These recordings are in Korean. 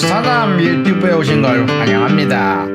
사람 유튜브에 오신 걸 환영합니다.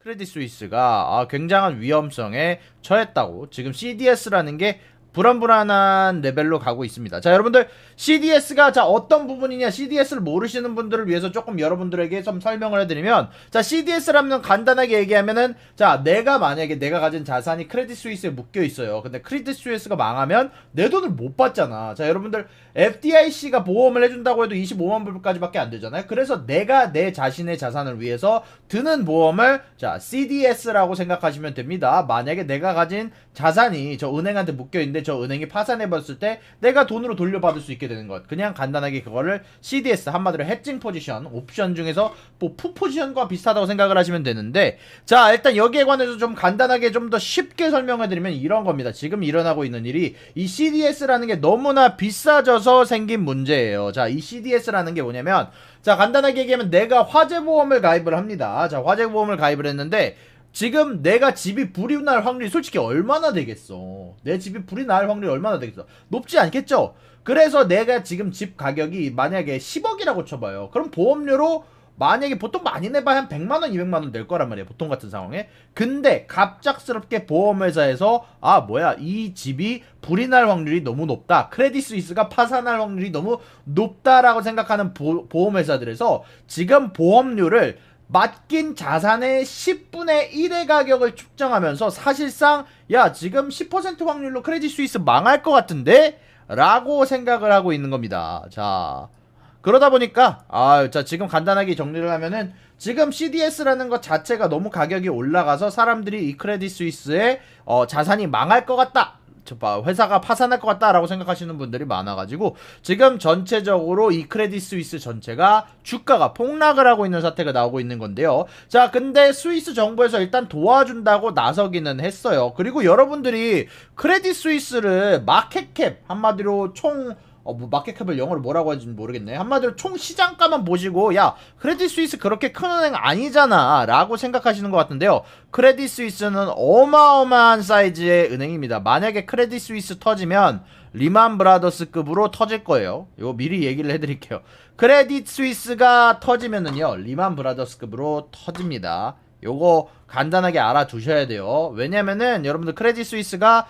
크레딧 스위스가 굉장한 위험성에 처했다고 지금 CDS라는 게 불안불안한 레벨로 가고 있습니다. 자, 여러분들 CDS가 어떤 부분이냐, CDS를 모르시는 분들을 위해서 조금 여러분들에게 좀 설명을 해드리면, 자, CDS라면 간단하게 얘기하면은, 자, 만약에 내가 가진 자산이 크레딧 스위스에 묶여 있어요. 근데 크레딧 스위스가 망하면 내 돈을 못 받잖아. 자, 여러분들 FDIC가 보험을 해준다고 해도 25만 불까지밖에 안 되잖아요. 그래서 내가 내 자신의 자산을 위해서 드는 보험을 자, CDS라고 생각하시면 됩니다. 만약에 내가 가진 자산이 저 은행한테 묶여 있는데 저 은행이 파산해버렸을 때 내가 돈으로 돌려받을 수 있게 되는 것, 그냥 간단하게 그거를 CDS, 한마디로 해칭 포지션, 옵션 중에서 뭐 풋 포지션과 비슷하다고 생각을 하시면 되는데, 자, 일단 여기에 관해서 좀 간단하게 좀 더 쉽게 설명해드리면 이런 겁니다. 지금 일어나고 있는 일이 이 CDS라는 게 너무나 비싸져서 생긴 문제예요. 자, 이 CDS라는 게 뭐냐면, 자, 간단하게 얘기하면 내가 화재보험을 가입을 합니다. 자, 화재보험을 가입을 했는데 지금 내가 집이 불이 날 확률이 솔직히 얼마나 되겠어? 내 집이 불이 날 확률이 얼마나 되겠어? 높지 않겠죠? 그래서 내가 지금 집 가격이 만약에 10억이라고 쳐봐요. 그럼 보험료로 만약에 보통 많이 내봐야 한 100만원, 200만원 낼 거란 말이에요. 보통 같은 상황에. 근데 갑작스럽게 보험회사에서 이 집이 불이 날 확률이 너무 높다, 크레딧 스위스가 파산할 확률이 너무 높다라고 생각하는 보험회사들에서 지금 보험료를 맡긴 자산의 10분의 1의 가격을 측정하면서 사실상 지금 10% 확률로 크레딧 스위스 망할 것 같은데? 라고 생각을 하고 있는 겁니다. 자, 그러다 보니까 자, 지금 간단하게 정리를 하면은 지금 CDS라는 것 자체가 너무 가격이 올라가서 사람들이 이 크레딧 스위스의 자산이 망할 것 같다, 회사가 파산할 것 같다라고 생각하시는 분들이 많아가지고 지금 전체적으로 이 크레딧 스위스 전체가 주가가 폭락을 하고 있는 사태가 나오고 있는 건데요. 자, 근데 스위스 정부에서 일단 도와준다고 나서기는 했어요. 그리고 여러분들이 크레딧 스위스를 마켓캡, 한마디로 총 마켓캡을 영어로 뭐라고 하는지 모르겠네. 한마디로 총 시장가만 보시고 크레딧 스위스 그렇게 큰 은행 아니잖아 라고 생각하시는 것 같은데요. 크레딧 스위스는 어마어마한 사이즈의 은행입니다. 만약에 크레딧 스위스 터지면 리만 브라더스급으로 터질 거예요. 이거 미리 얘기를 해드릴게요. 크레딧 스위스가 터지면은요, 리만 브라더스급으로 터집니다. 요거 간단하게 알아두셔야 돼요. 왜냐면은 여러분들 크레딧 스위스가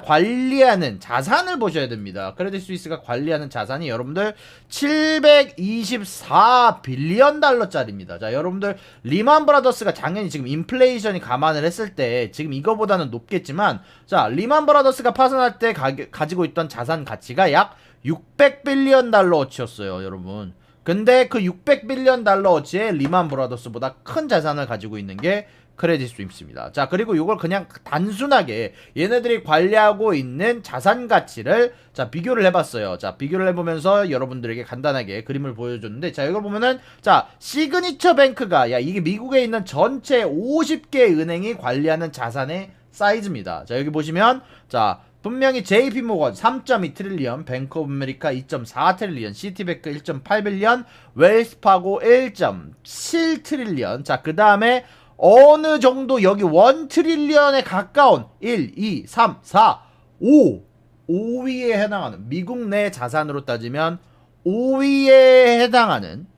관리하는 자산을 보셔야 됩니다. 크레딧 스위스가 관리하는 자산이 여러분들 724빌리언 달러짜리입니다. 자, 여러분들 리만 브라더스가 당연히 지금 인플레이션이 감안을 했을 때 지금 이거보다는 높겠지만, 자, 리만 브라더스가 파산할 때 가지고 있던 자산 가치가 약 600빌리언 달러어치였어요, 여러분. 근데 그 600빌리언 달러어치의 리만 브라더스보다 큰 자산을 가지고 있는 게 크레딧 스위스입니다. 자, 그리고 이걸 그냥 단순하게 얘네들이 관리하고 있는 자산 가치를 비교를 해봤어요. 자, 비교를 해보면서 여러분들에게 간단하게 그림을 보여줬는데, 자, 이걸 보면은 시그니처 뱅크가 이게 미국에 있는 전체 50개 은행이 관리하는 자산의 사이즈입니다. 자, 여기 보시면 분명히 JP모건 3.2 트릴리언, 뱅크 오브 아메리카 2.4 트릴리언, 시티뱅크 1.8 빌리언, 웰스파고 1.7 트릴리언. 자, 그 다음에 어느 정도 여기 1 트릴리언에 가까운 1, 2, 3, 4, 5위에 해당하는, 미국 내 자산으로 따지면 5위에 해당하는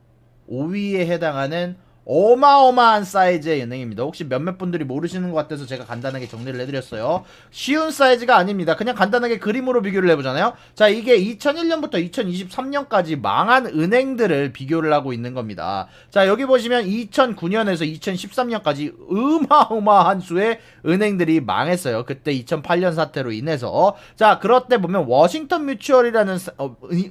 어마어마한 사이즈의 은행입니다. 혹시 몇몇 분들이 모르시는 것 같아서 제가 간단하게 정리를 해드렸어요. 쉬운 사이즈가 아닙니다. 그냥 간단하게 그림으로 비교를 해보잖아요. 자, 이게 2001년부터 2023년까지 망한 은행들을 비교를 하고 있는 겁니다. 자, 여기 보시면 2009년에서 2013년까지 어마어마한 수의 은행들이 망했어요. 그때 2008년 사태로 인해서. 자, 그럴 때 보면 워싱턴 뮤추얼이라는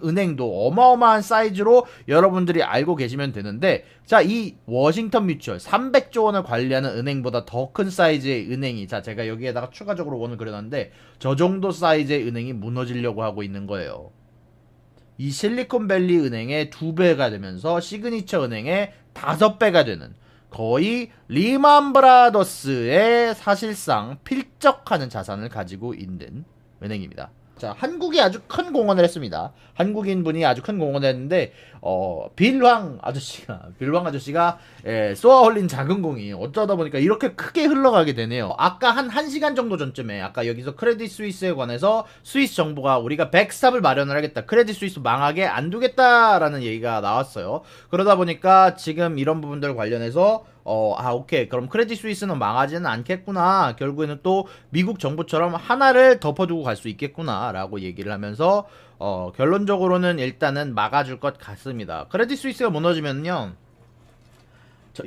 은행도 어마어마한 사이즈로 여러분들이 알고 계시면 되는데, 자, 이 워싱턴 뮤추얼 300조 원을 관리하는 은행보다 더 큰 사이즈의 은행이, 제가 여기에다가 추가적으로 원을 그려놨는데 저 정도 사이즈의 은행이 무너지려고 하고 있는 거예요. 이 실리콘밸리 은행의 2배가 되면서 시그니처 은행의 5배가 되는, 거의 리만 브라더스의 사실상 필적하는 자산을 가지고 있는 은행입니다. 자, 한국이 아주 큰 공헌을 했습니다. 한국인 분이 아주 큰 공헌을 했는데, 빌황 아저씨가, 쏘아 올린 작은 공이 어쩌다 보니까 이렇게 크게 흘러가게 되네요. 아까 한 1시간 정도 전쯤에, 아까 여기서 크레딧 스위스에 관해서 스위스 정부가 우리가 백스탑을 마련을 하겠다. 크레딧 스위스 망하게 안 두겠다라는 얘기가 나왔어요. 그러다 보니까 지금 이런 부분들 관련해서, 오케이. 그럼 크레딧 스위스는 망하지는 않겠구나. 결국에는 또 미국 정부처럼 하나를 덮어두고 갈 수 있겠구나. 라고 얘기를 하면서, 결론적으로는 일단은 막아줄 것 같습니다. 크레딧 스위스가 무너지면요,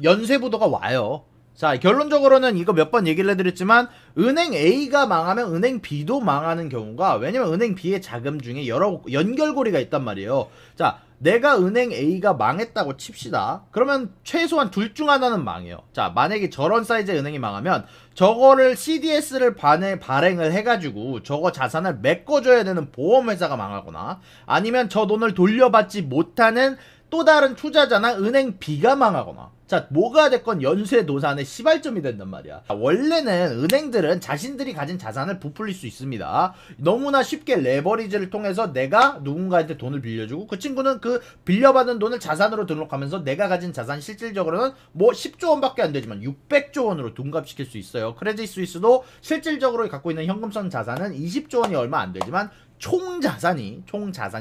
연쇄부도가 와요. 자, 결론적으로는 이거 몇 번 얘기를 해드렸지만, 은행 A가 망하면 은행 B도 망하는 경우가, 왜냐면 은행 B의 자금 중에 여러 연결고리가 있단 말이에요. 자, 내가 은행 A가 망했다고 칩시다. 그러면 최소한 둘 중 하나는 망해요. 자, 만약에 저런 사이즈의 은행이 망하면 저거를 CDS를 발행을 해가지고 저거 자산을 메꿔줘야 되는 보험회사가 망하거나, 아니면 저 돈을 돌려받지 못하는 또 다른 투자자나 은행 B가 망하거나, 자, 뭐가 됐건 연쇄도산의 시발점이 된단 말이야. 원래는 은행들은 자신들이 가진 자산을 부풀릴 수 있습니다. 너무나 쉽게 레버리지를 통해서 내가 누군가한테 돈을 빌려주고, 그 친구는 그 빌려받은 돈을 자산으로 등록하면서 내가 가진 자산 실질적으로는 뭐 10조 원밖에 안 되지만 600조 원으로 둔갑시킬 수 있어요. 크레딧 스위스도 실질적으로 갖고 있는 현금성 자산은 20조 원이 얼마 안 되지만 총 자산이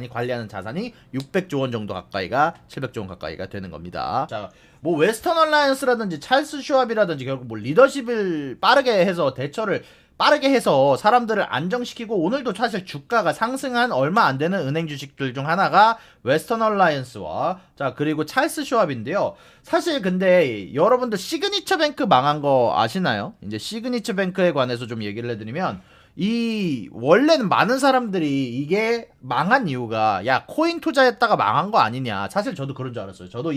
관리하는 자산이 600조 원 정도 가까이가, 700조 원 가까이가 되는 겁니다. 자, 뭐 웨스턴 얼라이언스라든지 찰스 슈왑이라든지 결국 뭐 리더십을 빠르게 해서 대처를 빠르게 해서 사람들을 안정시키고, 오늘도 사실 주가가 상승한 얼마 안 되는 은행 주식들 중 하나가 웨스턴 얼라이언스와, 자, 그리고 찰스 슈왑인데요. 사실 근데 여러분들 시그니처 뱅크 망한 거 아시나요? 이제 시그니처 뱅크에 관해서 좀 얘기를 해드리면, 원래는 많은 사람들이 이게 망한 이유가, 야, 코인 투자했다가 망한 거 아니냐. 사실 저도 그런 줄 알았어요. 저도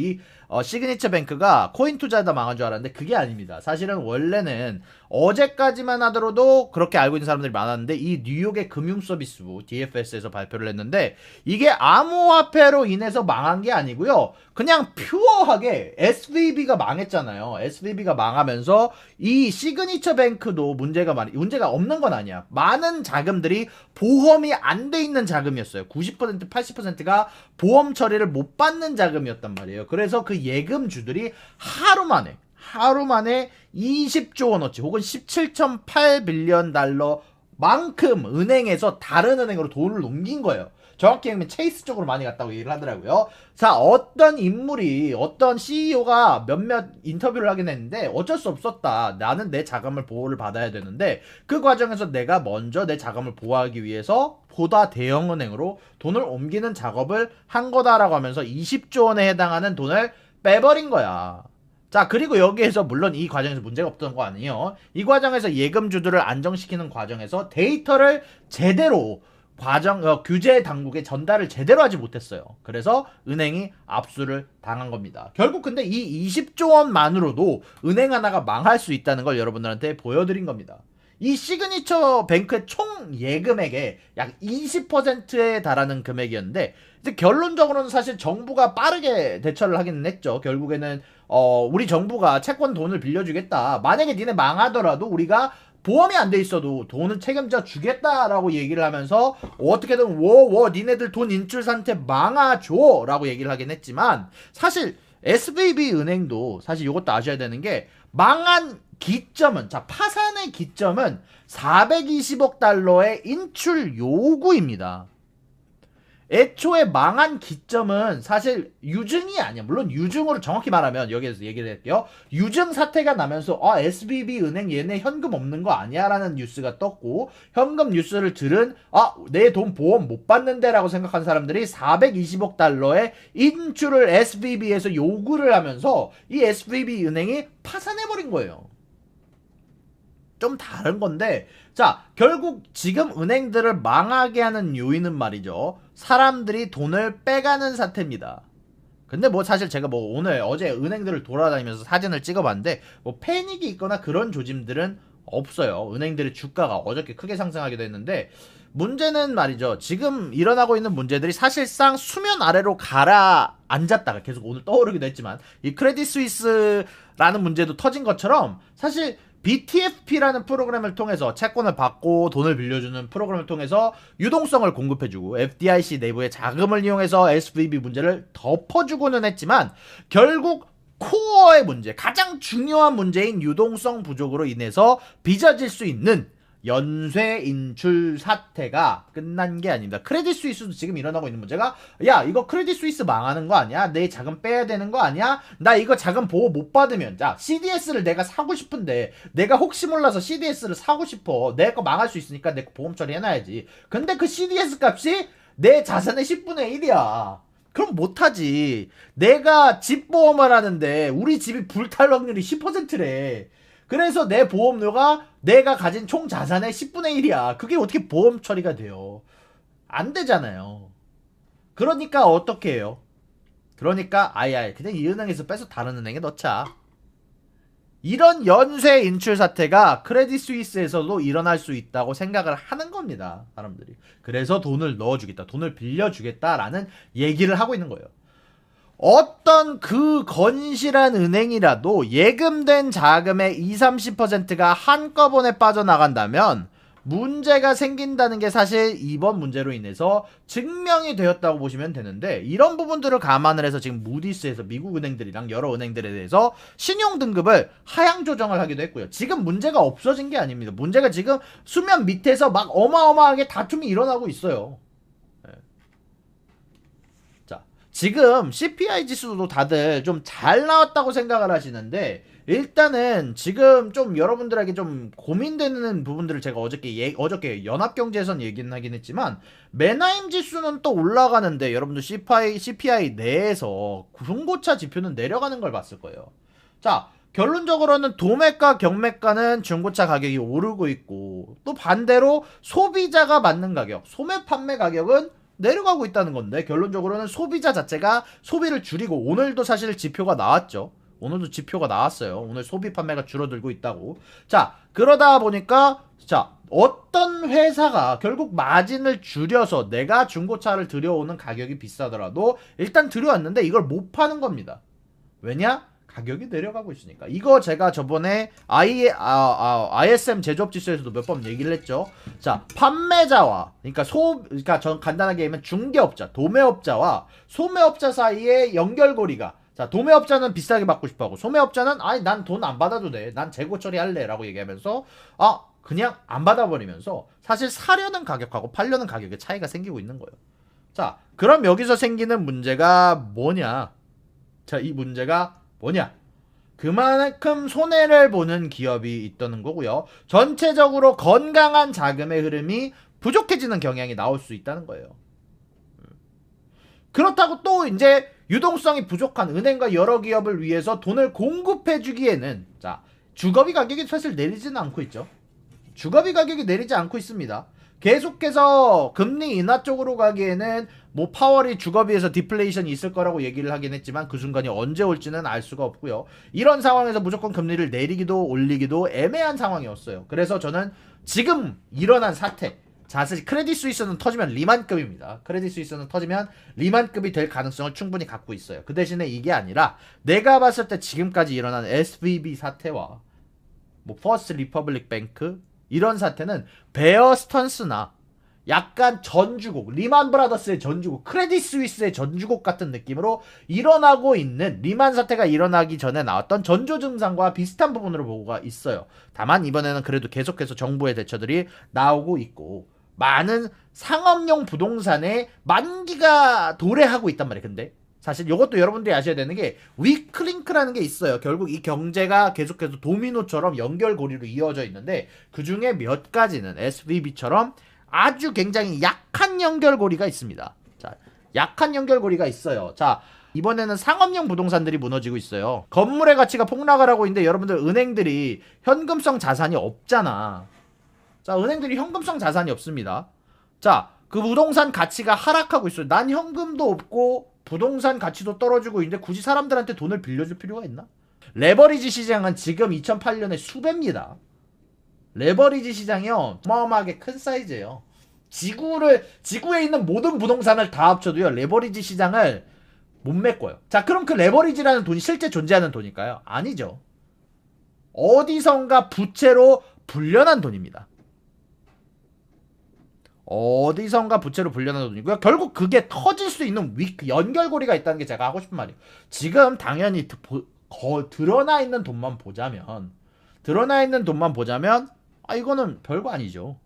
시그니처 뱅크가 코인 투자하다 망한 줄 알았는데 그게 아닙니다. 사실은 원래는 어제까지만 하더라도 그렇게 알고 있는 사람들이 많았는데, 이 뉴욕의 금융서비스부 DFS에서 발표를 했는데, 이게 암호화폐로 인해서 망한 게 아니고요, 그냥 퓨어하게 SVB가 망했잖아요. SVB가 망하면서 이 시그니처 뱅크도 문제가 없는 건 아니야. 많은 자금들이 보험이 안 돼 있는 자금이었어요. 90% 80%가 보험 처리를 못 받는 자금이었단 말이에요. 그래서 그 예금주들이 하루 만에 20조 원어치 혹은 17.8빌리언 달러만큼 은행에서 다른 은행으로 돈을 옮긴 거예요. 정확히 얘기하면 체이스 쪽으로 많이 갔다고 얘기를 하더라고요. 자, 어떤 CEO가 몇몇 인터뷰를 하긴 했는데, 어쩔 수 없었다. 나는 내 자금을 보호를 받아야 되는데, 그 과정에서 내가 먼저 내 자금을 보호하기 위해서 보다 대형 은행으로 돈을 옮기는 작업을 한 거다라고 하면서 20조 원에 해당하는 돈을 빼버린 거야. 자, 그리고 여기에서 물론 이 과정에서 문제가 없던 거 아니에요. 이 과정에서 예금주들을 안정시키는 과정에서 데이터를 제대로 규제 당국에 전달을 제대로 하지 못했어요. 그래서 은행이 압수를 당한 겁니다. 결국 근데 이 20조 원만으로도 은행 하나가 망할 수 있다는 걸 여러분들한테 보여드린 겁니다. 이 시그니처 뱅크의 총 예금액의 약 20%에 달하는 금액이었는데, 이제 결론적으로는 사실 정부가 빠르게 대처를 하기는 했죠. 결국에는 우리 정부가 채권 돈을 빌려주겠다. 만약에 니네 망하더라도 우리가 보험이 안 돼 있어도 돈을 책임져 주겠다라고 얘기를 하면서, 어떻게든 니네들 돈 인출 상태 망아줘 라고 얘기를 하긴 했지만, 사실 SVB 은행도 사실 이것도 아셔야 되는 게, 망한 기점은, 자, 파산의 기점은 420억 달러의 인출 요구입니다. 애초에 망한 기점은 사실 유증이 아니야. 물론 유증으로 정확히 말하면, 여기에서 얘기를 할게요. 유증 사태가 나면서 SVB 은행 얘네 현금 없는 거 아니야 라는 뉴스가 떴고, 현금 뉴스를 들은 내 돈 보험 못 받는데 라고 생각한 사람들이 420억 달러의 인출을 SVB에서 요구를 하면서 이 SVB 은행이 파산해버린 거예요. 좀 다른 건데, 자, 결국 지금 은행들을 망하게 하는 요인은 말이죠, 사람들이 돈을 빼가는 사태입니다. 근데 뭐 사실 제가 뭐 어제 은행들을 돌아다니면서 사진을 찍어봤는데, 뭐 패닉이 있거나 그런 조짐들은 없어요. 은행들의 주가가 어저께 크게 상승하기도 했는데, 문제는 말이죠, 지금 일어나고 있는 문제들이 사실상 수면 아래로 가라앉았다가 계속 오늘 떠오르기도 했지만, 이 크레딧 스위스라는 문제도 터진 것처럼 사실 BTFP라는 프로그램을 통해서 채권을 받고 돈을 빌려주는 프로그램을 통해서 유동성을 공급해주고 FDIC 내부의 자금을 이용해서 SVB 문제를 덮어주고는 했지만 결국 코어의 문제, 가장 중요한 문제인 유동성 부족으로 인해서 빚어질 수 있는 연쇄 인출 사태가 끝난 게 아닙니다. 크레딧 스위스도 지금 일어나고 있는 문제가, 야 이거 크레딧 스위스 망하는 거 아니야? 내 자금 빼야 되는 거 아니야? 나 이거 자금 보호 못 받으면, 자 CDS를 내가 사고 싶은데, 내가 혹시 몰라서 CDS를 사고 싶어. 내 거 망할 수 있으니까 내 거 보험 처리해놔야지. 근데 그 CDS 값이 내 자산의 10분의 1이야. 그럼 못하지. 내가 집보험을 하는데 우리 집이 불탈 확률이 10%래. 그래서 내 보험료가 내가 가진 총 자산의 10분의 1이야. 그게 어떻게 보험 처리가 돼요? 안 되잖아요. 그러니까 어떻게 해요? 그러니까 아예 그냥 이 은행에서 빼서 다른 은행에 넣자. 이런 연쇄 인출 사태가 크레딧 스위스에서도 일어날 수 있다고 생각을 하는 겁니다. 사람들이. 그래서 돈을 넣어주겠다. 돈을 빌려주겠다라는 얘기를 하고 있는 거예요. 어떤 그 건실한 은행이라도 예금된 자금의 20-30%가 한꺼번에 빠져나간다면 문제가 생긴다는 게 사실 이번 문제로 인해서 증명이 되었다고 보시면 되는데, 이런 부분들을 감안을 해서 지금 무디스에서 미국 은행들이랑 여러 은행들에 대해서 신용 등급을 하향 조정을 하기도 했고요. 지금 문제가 없어진 게 아닙니다. 문제가 지금 수면 밑에서 막 어마어마하게 다툼이 일어나고 있어요. 지금 CPI 지수도 다들 좀 잘 나왔다고 생각을 하시는데, 일단은 지금 좀 여러분들에게 좀 고민되는 부분들을 제가 어저께 연합경제에선 얘기는 하긴 했지만, 메나임 지수는 또 올라가는데 여러분들 CPI 내에서 중고차 지표는 내려가는 걸 봤을 거예요. 자, 결론적으로는 도매가 경매가는 중고차 가격이 오르고 있고, 또 반대로 소비자가 받는 가격, 소매 판매 가격은 내려가고 있다는 건데, 결론적으로는 소비자 자체가 소비를 줄이고, 오늘도 사실 지표가 나왔죠. 오늘도 지표가 나왔어요. 오늘 소비 판매가 줄어들고 있다고. 자, 그러다 보니까 자, 어떤 회사가 결국 마진을 줄여서 내가 중고차를 들여오는 가격이 비싸더라도 일단 들여왔는데 이걸 못 파는 겁니다. 왜냐? 가격이 내려가고 있으니까. 이거 제가 저번에 ISM 제조업지수에서도 몇 번 얘기를 했죠. 자, 판매자와, 그러니까 전 간단하게 얘기하면 중개업자, 도매업자와 소매업자 사이의 연결고리가, 자, 도매업자는 비싸게 받고 싶어 하고, 소매업자는 아니 난 돈 안 받아도 돼, 난 재고 처리할래 라고 얘기하면서 그냥 안 받아버리면서 사실 사려는 가격하고 팔려는 가격의 차이가 생기고 있는 거예요. 자, 그럼 여기서 생기는 문제가 뭐냐? 자, 이 문제가 뭐냐? 그만큼 손해를 보는 기업이 있다는 거고요. 전체적으로 건강한 자금의 흐름이 부족해지는 경향이 나올 수 있다는 거예요. 그렇다고 또 이제 유동성이 부족한 은행과 여러 기업을 위해서 돈을 공급해주기에는, 자, 주거비 가격이 사실 내리지는 않고 있죠. 주거비 가격이 내리지 않고 있습니다. 계속해서 금리 인하 쪽으로 가기에는 뭐 파월이 주거비에서 디플레이션이 있을 거라고 얘기를 하긴 했지만 그 순간이 언제 올지는 알 수가 없고요. 이런 상황에서 무조건 금리를 내리기도 올리기도 애매한 상황이었어요. 그래서 저는 지금 일어난 사태, 사실 크레딧 스위스는 터지면 리만급입니다. 크레딧 스위스는 터지면 리만급이 될 가능성을 충분히 갖고 있어요. 그 대신에 이게 아니라 내가 봤을 때 지금까지 일어난 SVB 사태와 뭐 퍼스트 리퍼블릭 뱅크 이런 사태는 베어 스턴스나 약간 전주곡, 리만 브라더스의 전주곡, 크레딧 스위스의 전주곡 같은 느낌으로 일어나고 있는, 리만 사태가 일어나기 전에 나왔던 전조 증상과 비슷한 부분으로 보고가 있어요. 다만 이번에는 그래도 계속해서 정부의 대처들이 나오고 있고, 많은 상업용 부동산에 만기가 도래하고 있단 말이에요. 근데 사실 이것도 여러분들이 아셔야 되는 게 위크링크라는 게 있어요. 결국 이 경제가 계속해서 도미노처럼 연결고리로 이어져 있는데 그 중에 몇 가지는 SVB처럼 아주 굉장히 약한 연결고리가 있습니다. 자, 약한 연결고리가 있어요. 자, 이번에는 상업용 부동산들이 무너지고 있어요. 건물의 가치가 폭락을 하고 있는데 여러분들 은행들이 현금성 자산이 없잖아. 자, 은행들이 현금성 자산이 없습니다. 자, 그 부동산 가치가 하락하고 있어요. 난 현금도 없고 부동산 가치도 떨어지고 있는데 굳이 사람들한테 돈을 빌려줄 필요가 있나? 레버리지 시장은 지금 2008년에 수배입니다. 레버리지 시장이요, 어마어마하게 큰 사이즈예요. 지구에 있는 모든 부동산을 다 합쳐도요, 레버리지 시장을 못 메꿔요. 자, 그럼 그 레버리지라는 돈이 실제 존재하는 돈일까요? 아니죠. 어디선가 부채로 불려난 돈입니다. 어디선가 부채로 불려난 돈이고요. 결국 그게 터질 수 있는 연결고리가 있다는 게 제가 하고 싶은 말이에요. 지금 당연히 드러나 있는 돈만 보자면 이거는 별거 아니죠.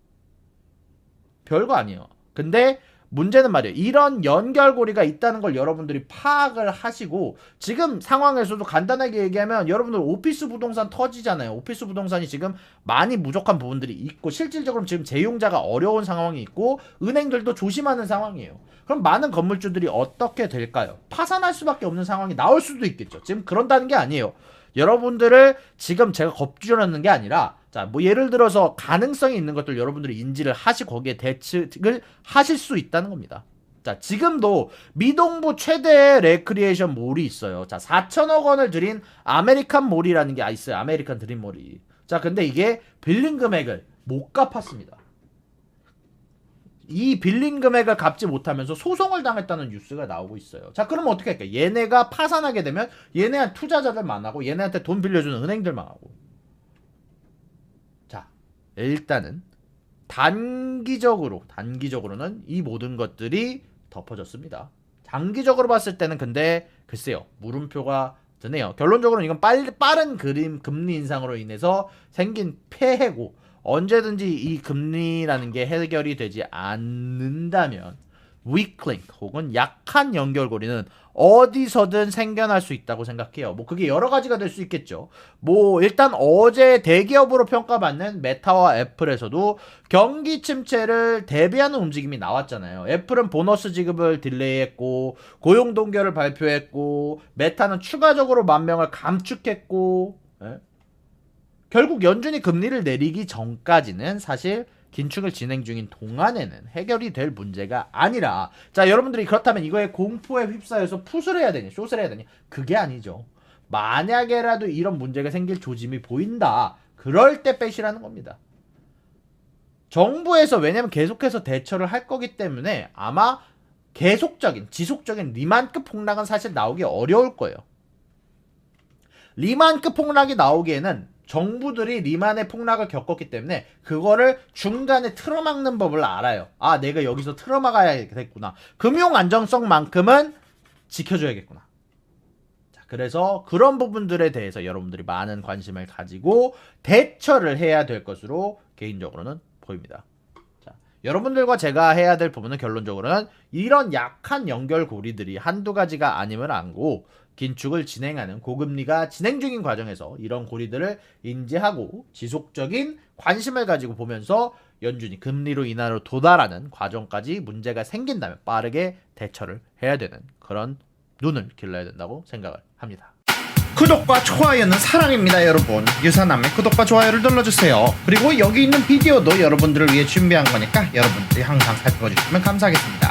별거 아니에요. 근데 문제는 말이에요. 이런 연결고리가 있다는 걸 여러분들이 파악을 하시고, 지금 상황에서도 간단하게 얘기하면 여러분들 오피스 부동산 터지잖아요. 오피스 부동산이 지금 많이 부족한 부분들이 있고, 실질적으로 지금 재용자가 어려운 상황이 있고, 은행들도 조심하는 상황이에요. 그럼 많은 건물주들이 어떻게 될까요? 파산할 수밖에 없는 상황이 나올 수도 있겠죠. 지금 그런다는 게 아니에요. 여러분들을 지금 제가 겁주려는 게 아니라, 자, 뭐 예를 들어서 가능성이 있는 것들 여러분들이 인지를 하시고 거기에 대책을 하실 수 있다는 겁니다. 자, 지금도 미동부 최대의 레크리에이션 몰이 있어요. 자, 4천억 원을 들인 아메리칸 몰이라는 게 있어요. 아메리칸 드림 몰이. 자, 근데 이게 빌린 금액을 못 갚았습니다. 이 빌린 금액을 갚지 못하면서 소송을 당했다는 뉴스가 나오고 있어요. 자, 그럼 어떻게 할까요? 얘네가 파산하게 되면 얘네한 투자자들 망하고 얘네한테 돈 빌려주는 은행들 망하고. 자, 일단은 단기적으로는 이 모든 것들이 덮어졌습니다. 장기적으로 봤을 때는 근데 글쎄요, 물음표가 드네요. 결론적으로는 이건 빠른 금리 인상으로 인해서 생긴 폐해고, 언제든지 이 금리라는 게 해결이 되지 않는다면 weak link 혹은 약한 연결고리는 어디서든 생겨날 수 있다고 생각해요. 뭐 그게 여러 가지가 될 수 있겠죠. 뭐 일단 어제 대기업으로 평가받는 메타와 애플에서도 경기 침체를 대비하는 움직임이 나왔잖아요. 애플은 보너스 지급을 딜레이했고, 고용 동결을 발표했고, 메타는 추가적으로 10,000명을 감축했고, 결국 연준이 금리를 내리기 전까지는 사실 긴축을 진행 중인 동안에는 해결이 될 문제가 아니라, 자, 여러분들이 그렇다면 이거에 공포에 휩싸여서 풋을 해야 되냐, 숏을 해야 되냐? 그게 아니죠. 만약에라도 이런 문제가 생길 조짐이 보인다, 그럴 때 빼시라는 겁니다. 정부에서 왜냐면 계속해서 대처를 할 거기 때문에 아마 지속적인 리만급 폭락은 사실 나오기 어려울 거예요. 리만급 폭락이 나오기에는 정부들이 리만의 폭락을 겪었기 때문에 그거를 중간에 틀어막는 법을 알아요. 아, 내가 여기서 틀어막아야겠구나. 금융 안정성만큼은 지켜줘야겠구나. 자, 그래서 그런 부분들에 대해서 여러분들이 많은 관심을 가지고 대처를 해야 될 것으로 개인적으로는 보입니다. 자, 여러분들과 제가 해야 될 부분은 결론적으로는 이런 약한 연결고리들이 한두 가지가 아님을 알고, 긴축을 진행하는 고금리가 진행 중인 과정에서 이런 고리들을 인지하고 지속적인 관심을 가지고 보면서 연준이 금리로 인하여 도달하는 과정까지 문제가 생긴다면 빠르게 대처를 해야 되는 그런 눈을 길러야 된다고 생각을 합니다. 구독과 좋아요는 사랑입니다, 여러분. 유사남의 구독과 좋아요를 눌러주세요. 그리고 여기 있는 비디오도 여러분들을 위해 준비한 거니까 여러분들이 항상 살펴봐 주시면 감사하겠습니다.